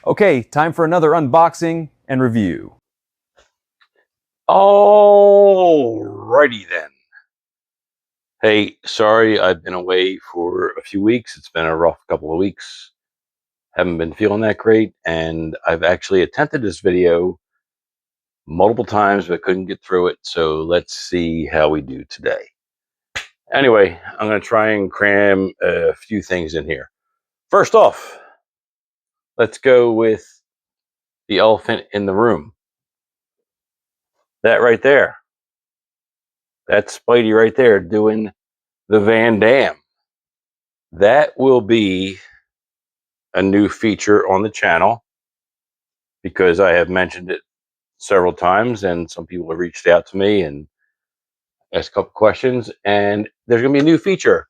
Okay, time for another unboxing and review. Alrighty then. Hey, sorry I've been away for a few weeks. It's been a rough couple of weeks. Haven't been feeling that great, and I've actually attempted this video multiple times but couldn't get through it, so let's see how we do today. Anyway, I'm going to try and cram a few things in here. First off, let's go with the elephant in the room. That right there. That's Spidey right there doing the Van Damme. That will be a new feature on the channel because I have mentioned it several times and some people have reached out to me and asked a couple questions, and there's going to be a new feature.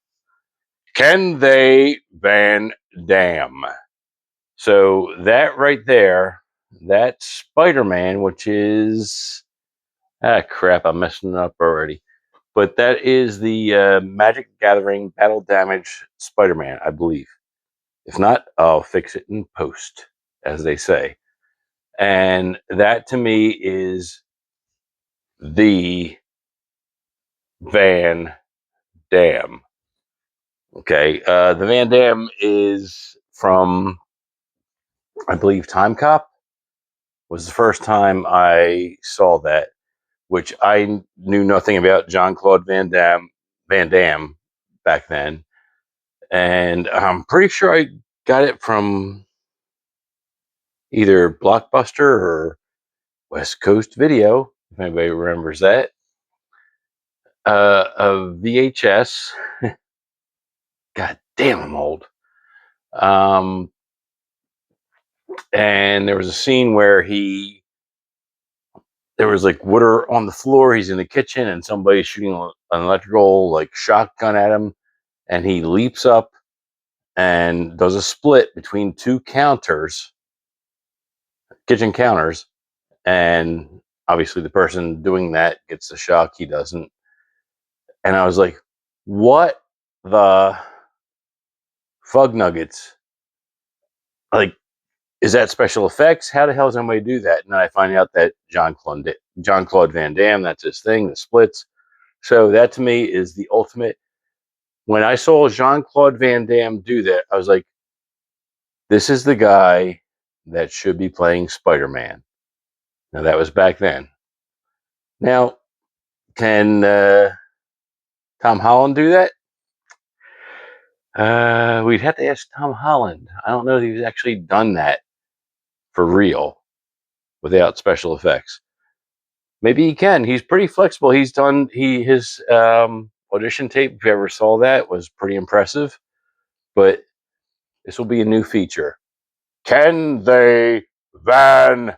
Can they Van Damme? So that right there, that's Spider-Man, which is... crap, I'm messing it up already. But that is the Magic Gathering Battle Damage Spider-Man, I believe. If not, I'll fix it in post, as they say. And that to me is the Van Damme. Okay, the Van Damme is from, I believe, Time Cop was the first time I saw that, which I knew nothing about Jean-Claude Van Damme back then. And I'm pretty sure I got it from either Blockbuster or West Coast Video, if anybody remembers that. A VHS. God damn, I'm old. And there was a scene where there was like water on the floor. He's in the kitchen and somebody's shooting an electrical like shotgun at him, and he leaps up and does a split between two counters, kitchen counters, and obviously the person doing that gets the shock, he doesn't. And I was like, what the fug nuggets? Like, is that special effects? How the hell does somebody do that? And then I find out that Jean-Claude Van Damme, that's his thing, the splits. So that to me is the ultimate. When I saw Jean-Claude Van Damme do that, I was like, this is the guy that should be playing Spider-Man. Now that was back then. Now, can Tom Holland do that? We'd have to ask Tom Holland. I don't know if he's actually done that for real without special effects. Maybe he can. He's pretty flexible. He's done his audition tape, if you ever saw that, was pretty impressive. But this will be a new feature. Can they Van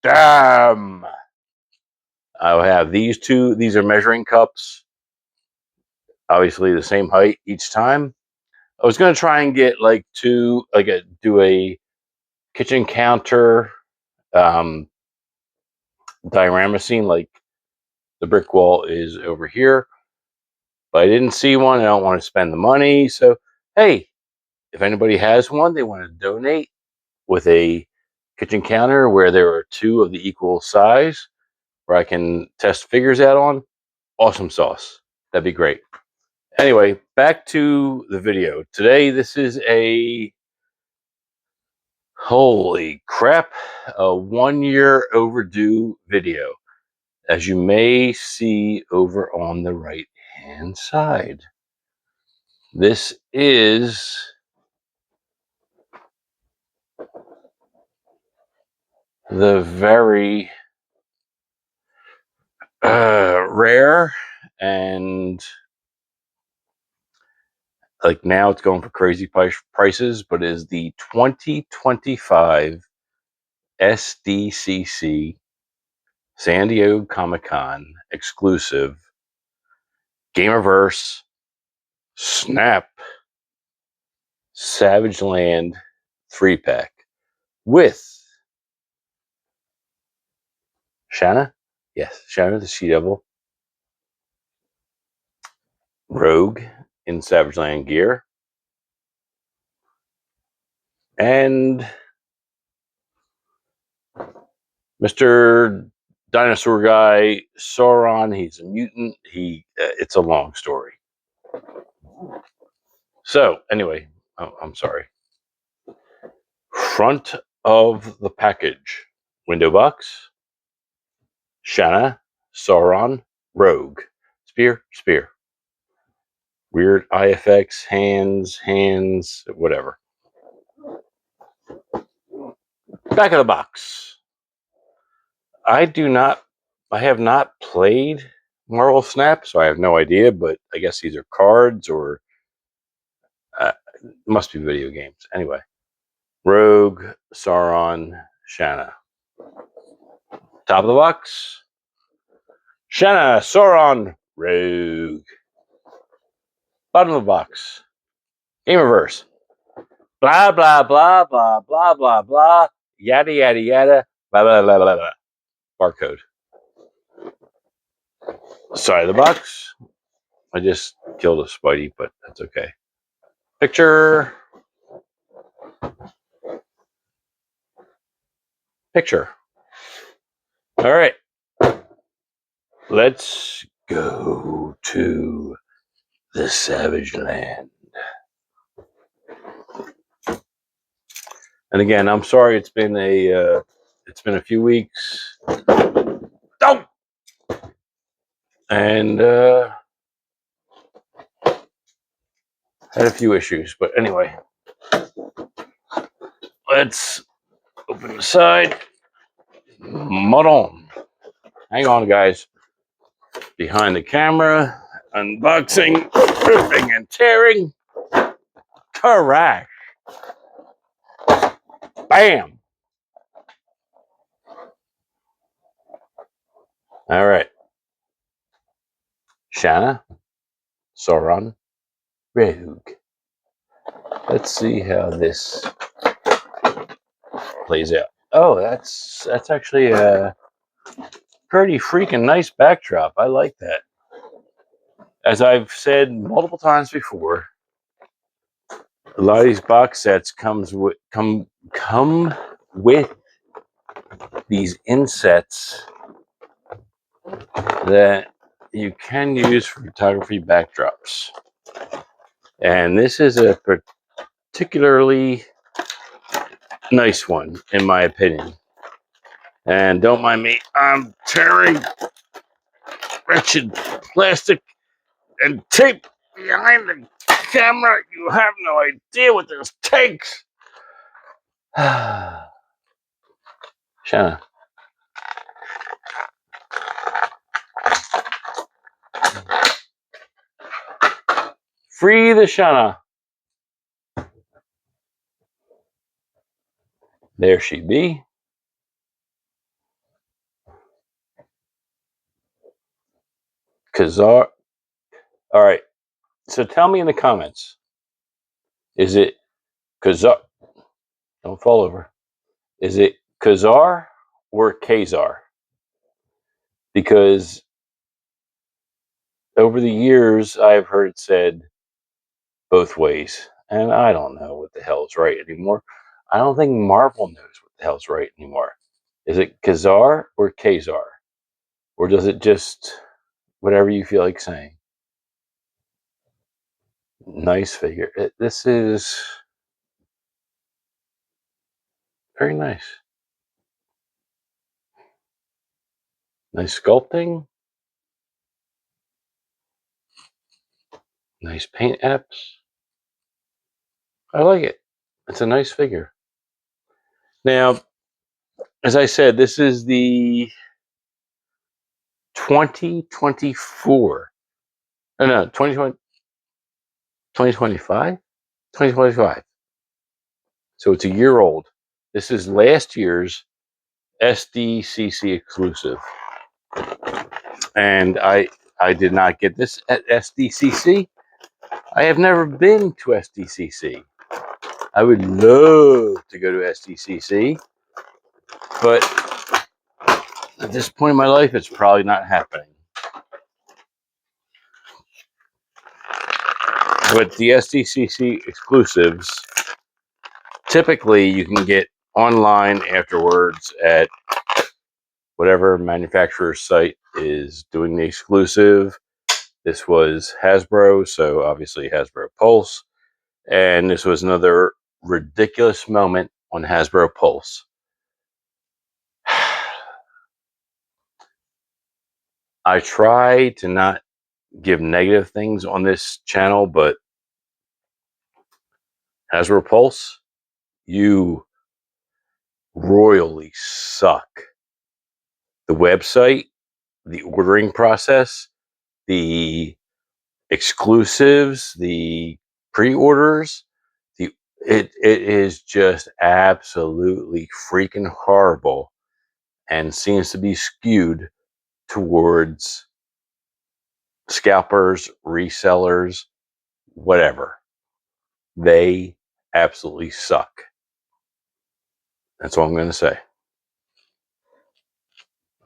Damme? I'll have these two. These are measuring cups. Obviously the same height each time. I was going to try and get like do a kitchen counter diorama scene, like the brick wall is over here, but I didn't see one. I don't want to spend the money. So, hey, if anybody has one, they want to donate with a kitchen counter where there are two of the equal size, where I can test figures out on, awesome sauce. That'd be great. Anyway, back to the video. Today, this is a, holy crap, a 1 year overdue video, as you may see over on the right hand side. This is the very rare, and like now it's going for crazy prices, but it is the 2025 SDCC San Diego Comic-Con exclusive Gamerverse Snap Savage Land 3-pack with Shanna, yes, Shanna the She-Devil, Rogue in Savage Land gear, and Mr. Dinosaur Guy Sauron, he's a mutant. It's a long story. So, anyway, I'm sorry. Front of the package. Window box. Shanna, Sauron, Rogue. Spear. Weird IFX, hands, whatever. Back of the box. I have not played Marvel Snap, so I have no idea, but I guess these are cards or must be video games. Anyway, Rogue, Sauron, Shanna. Top of the box. Shanna, Sauron, Rogue. Bottom of the box. Gamerverse. Blah, blah, blah, blah, blah, blah, blah. Yada, yada, yada. Blah, blah, blah, blah, blah. Barcode. Side of the box. I just killed a Spidey, but that's okay. Picture. All right. Let's go to the Savage Land. And again, I'm sorry it's been a few weeks. Oh! And had a few issues, but anyway. Let's open the side. Mud on. Hang on, guys. Behind the camera, unboxing, ripping and tearing. Correct. Bam. All right. Shanna, Sauron, Rogue. Let's see how this plays out. Oh, that's actually a pretty freaking nice backdrop. I like that. As I've said multiple times before, a lot of these box sets come with these insets that you can use for photography backdrops. And this is a particularly nice one, in my opinion. And don't mind me, I'm tearing wretched plastic and tape behind the camera. You have no idea what this takes. Shanna. Free the Shanna. There she be. Ka-Zar. All right. So tell me in the comments. Is it Ka-Zar? Don't fall over. Is it Ka-Zar or Ka-Zar? Because over the years, I've heard it said both ways. And I don't know what the hell is right anymore. I don't think Marvel knows what the hell's right anymore. Is it Ka-Zar or Ka-Zar? Or does it just whatever you feel like saying? Nice figure. This is very nice. Nice sculpting. Nice paint apps. I like it. It's a nice figure. Now, as I said, this is the 2024. Oh, no, 2020, 2025? 2025. So it's a year old. This is last year's SDCC exclusive. And I did not get this at SDCC. I have never been to SDCC. I would love to go to SDCC, but at this point in my life, it's probably not happening. But the SDCC exclusives, typically you can get online afterwards at whatever manufacturer's site is doing the exclusive. This was Hasbro, so obviously Hasbro Pulse. And this was another ridiculous moment on Hasbro Pulse. I try to not give negative things on this channel, but Hasbro Pulse, you royally suck. The website, the ordering process, the exclusives, the pre-orders, it is just absolutely freaking horrible and seems to be skewed towards scalpers, resellers, whatever. They absolutely suck. That's all I'm going to say.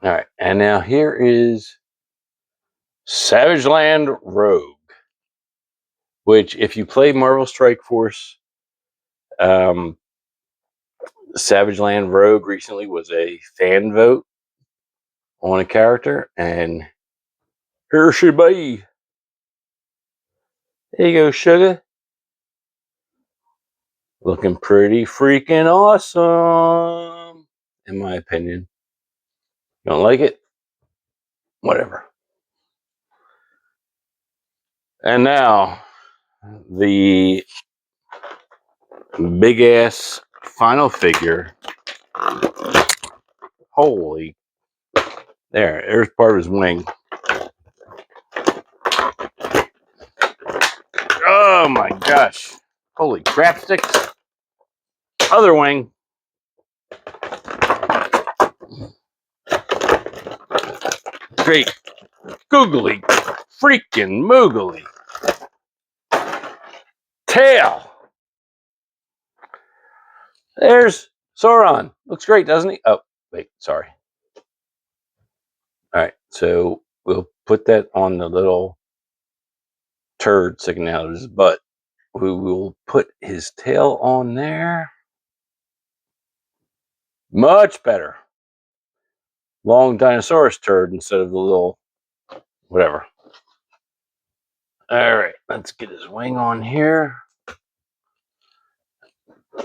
All right, and now here is Savage Land Rogue, which if you play Marvel Strike Force, Savage Land Rogue recently was a fan vote on a character, and here she be. There you go, sugar. Looking pretty freaking awesome, in my opinion. You don't like it? Whatever. And now, the big ass final figure. Holy. There's part of his wing. Oh my gosh. Holy crap sticks. Other wing. Great. Googly. Freaking moogly. Tail. There's Sauron. Looks great, doesn't he? Oh, wait, sorry. All right, so we'll put that on the little turd sticking out of his butt. We will put his tail on there. Much better. Long dinosaurus turd instead of the little whatever. All right, let's get his wing on here.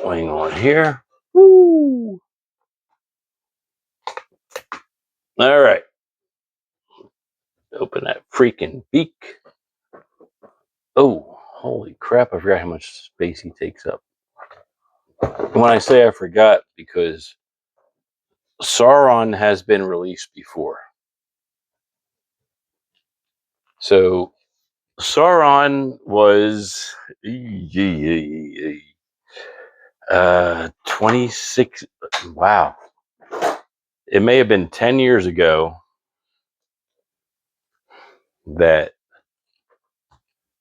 Wing on here. Woo! All right. Open that freaking beak. Oh, holy crap. I forgot how much space he takes up. When I say I forgot, because Sauron has been released before. So Sauron was 26. Wow. It may have been 10 years ago that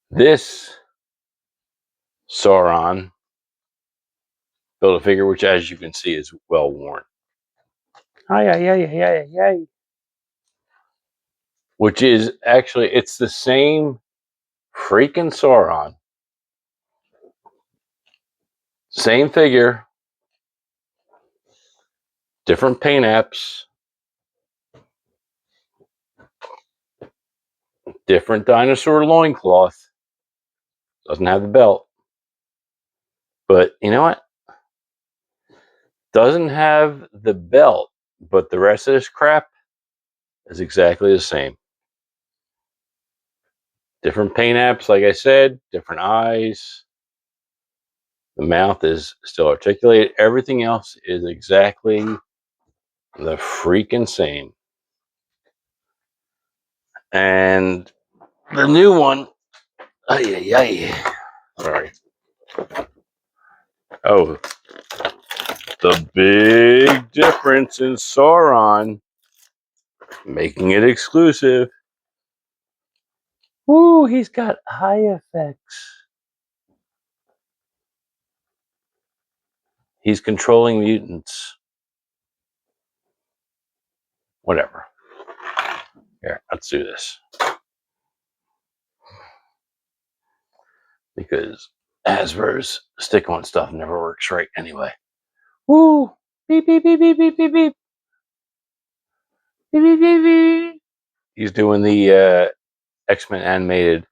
this Sauron built a figure, which, as you can see, is well worn. Which is actually, it's the same freaking Sauron. Same figure. Different paint apps. Different dinosaur loincloth. Doesn't have the belt. But you know what? Doesn't have the belt, but the rest of this crap is exactly the same. Different paint apps, like I said, different eyes. The mouth is still articulated. Everything else is exactly the freaking same. And the new one, sorry. Oh, the big difference in Sauron, making it exclusive. Woo, he's got eye effects. He's controlling mutants. Whatever. Here, let's do this. Because Hasbro's stick-on stuff never works right anyway. Woo! Beep, beep, beep, beep, beep, beep, beep. He's doing the X-Men animated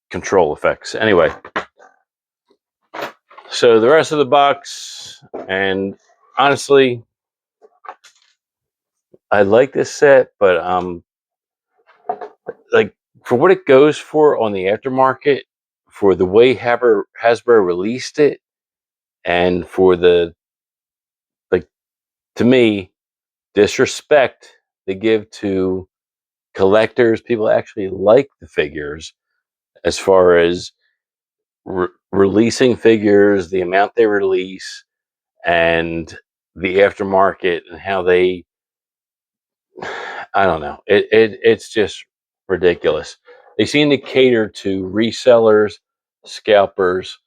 control effects. Anyway, so the rest of the box, and honestly, I like this set, but like for what it goes for on the aftermarket, for the way Hasbro released it, and for the, like, to me, disrespect they give to collectors, people that actually like the figures, as far as releasing figures, the amount they release, and the aftermarket, and how they, I don't know, it's just ridiculous. They seem to cater to resellers, scalpers,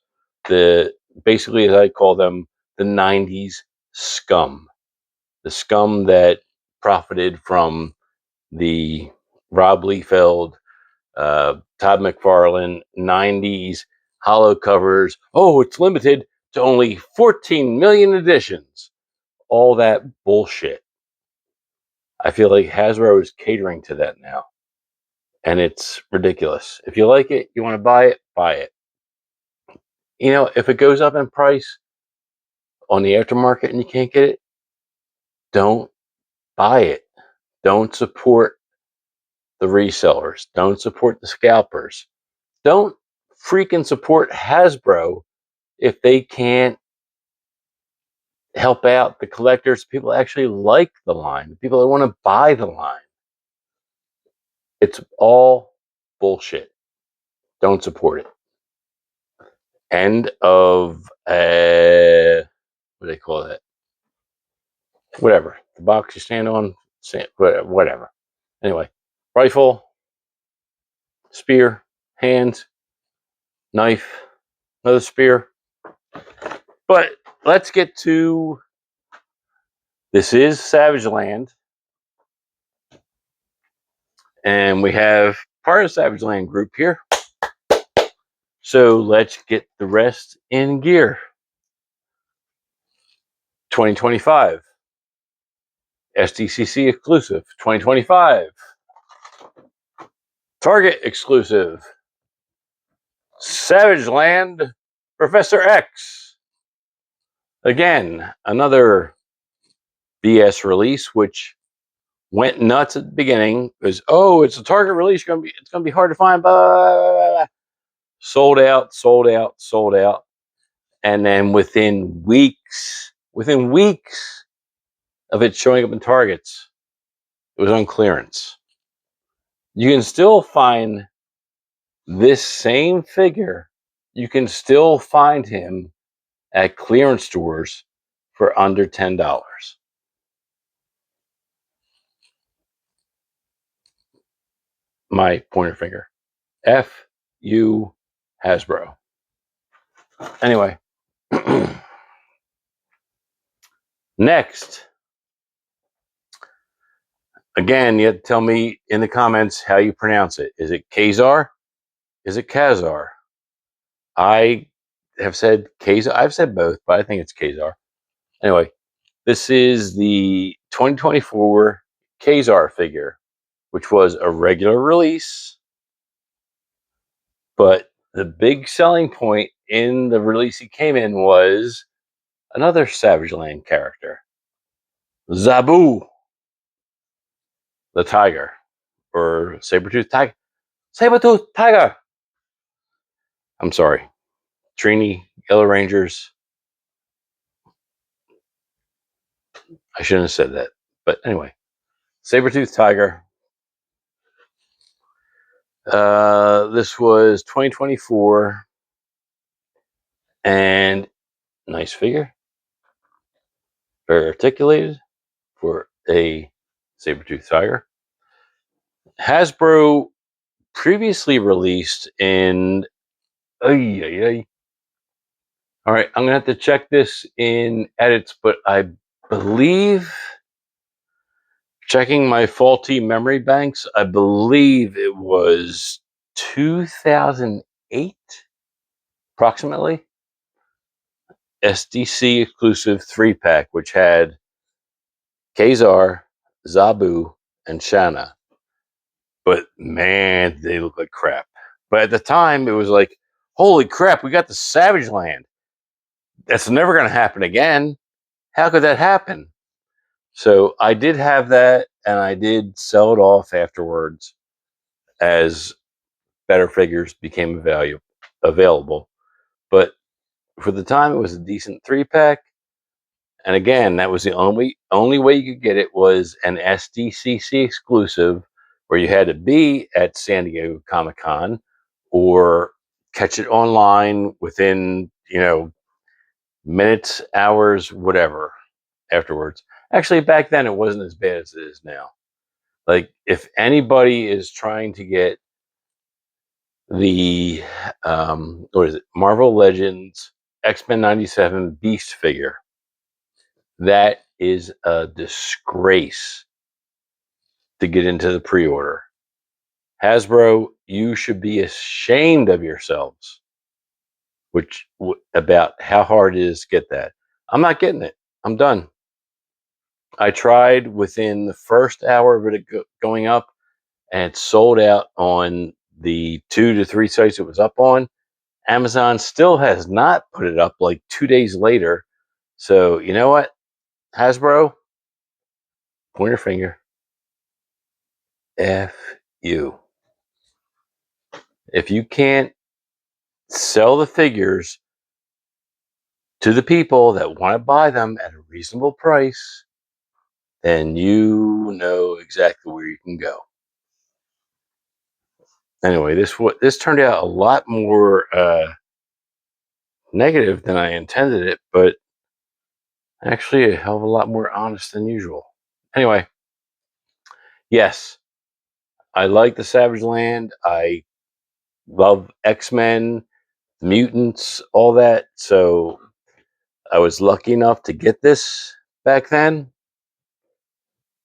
the, basically, as I call them, the 90s scum. The scum that profited from the Rob Liefeld, Todd McFarlane 90s hollow covers. Oh, it's limited to only 14 million editions. All that bullshit. I feel like Hasbro is catering to that now. And it's ridiculous. If you like it, you want to buy it, buy it. You know, if it goes up in price on the aftermarket and you can't get it, don't buy it. Don't support the resellers. Don't support the scalpers. Don't freaking support Hasbro if they can't help out the collectors, people that actually like the line, the people that want to buy the line. It's all bullshit. Don't support it. End of, what do they call that? Whatever. The box you stand on, whatever. Anyway, rifle, spear, hand, knife, another spear. But let's get to, this is Savage Land. And we have part of Savage Land group here. So let's get the rest in gear. 2025. SDCC exclusive. 2025. Target exclusive. Savage Land Professor X. Again, another BS release, which went nuts at the beginning. Because, oh, it's a Target release. It's gonna be hard to find. Blah, blah, blah, blah. Sold out, sold out, sold out. And then within weeks of it showing up in Targets, it was on clearance. You can still find this same figure. You can still find him at clearance stores for under $10. My pointer finger. F U Hasbro. Anyway. Next. Again, you have to tell me in the comments how you pronounce it. Is it Ka-Zar? Is it Ka-Zar? I have said Ka-Zar. I've said both, but I think it's Ka-Zar. Anyway, this is the 2024 Ka-Zar figure, which was a regular release. But the big selling point in the release he came in was another Savage Land character, Zabu, the tiger, or saber-toothed tiger. Saber-toothed tiger! I'm sorry. Trini, Yellow Rangers. I shouldn't have said that. But anyway, saber-toothed tiger. This was 2024. And nice figure. Very articulated for a saber-toothed tiger. Hasbro previously released in... All right, I'm going to have to check this in edits, but I believe, checking my faulty memory banks, I believe it was 2008, approximately. SDC exclusive 3-pack, which had Ka-Zar, Zabu, and Shanna. But man, they look like crap. But at the time, it was like, holy crap, we got the Savage Land. That's never going to happen again. How could that happen? So I did have that, and I did sell it off afterwards as better figures became available. But for the time, it was a decent 3-pack. And again, that was the only way you could get it was an SDCC exclusive, where you had to be at San Diego Comic-Con or catch it online within, minutes, hours, whatever afterwards. Actually, back then it wasn't as bad as it is now. Like, if anybody is trying to get the what is it, Marvel Legends X-Men 97 Beast figure, that is a disgrace to get into the pre-order. Hasbro, you should be ashamed of yourselves about how hard it is to get that. I'm not getting it. I'm done. I tried within the first hour of it going up, and it sold out on the 2 to 3 sites it was up on. Amazon still has not put it up like 2 days later. So, you know what? Hasbro, point your finger. F you. If you can't sell the figures to the people that want to buy them at a reasonable price, then you know exactly where you can go. Anyway, this turned out a lot more negative than I intended it, but actually a hell of a lot more honest than usual. Anyway, yes, I like the Savage Land. I love X-Men, mutants, all that. So I was lucky enough to get this back then.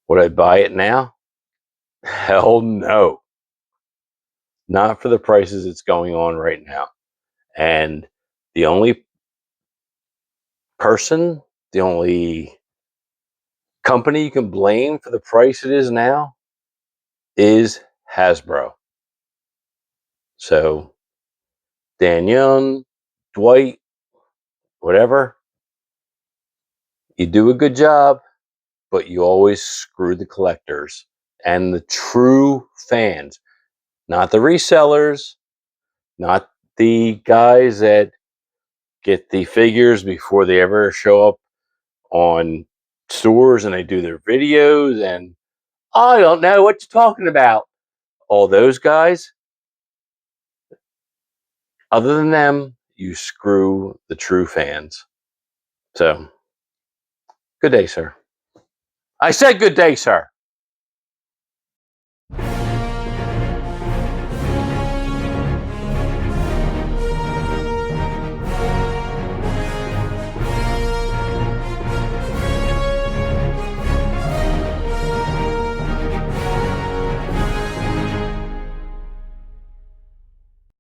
Would I buy it now? Hell no. Not for the prices it's going on right now. And the only the only company you can blame for the price it is now is Hasbro. So Dan Young, Dwight, whatever, you do a good job, but you always screw the collectors and the true fans, not the resellers, not the guys that get the figures before they ever show up on stores and they do their videos and I don't know what you're talking about. All those guys, other than them, you screw the true fans. So, good day, sir. I said good day, sir.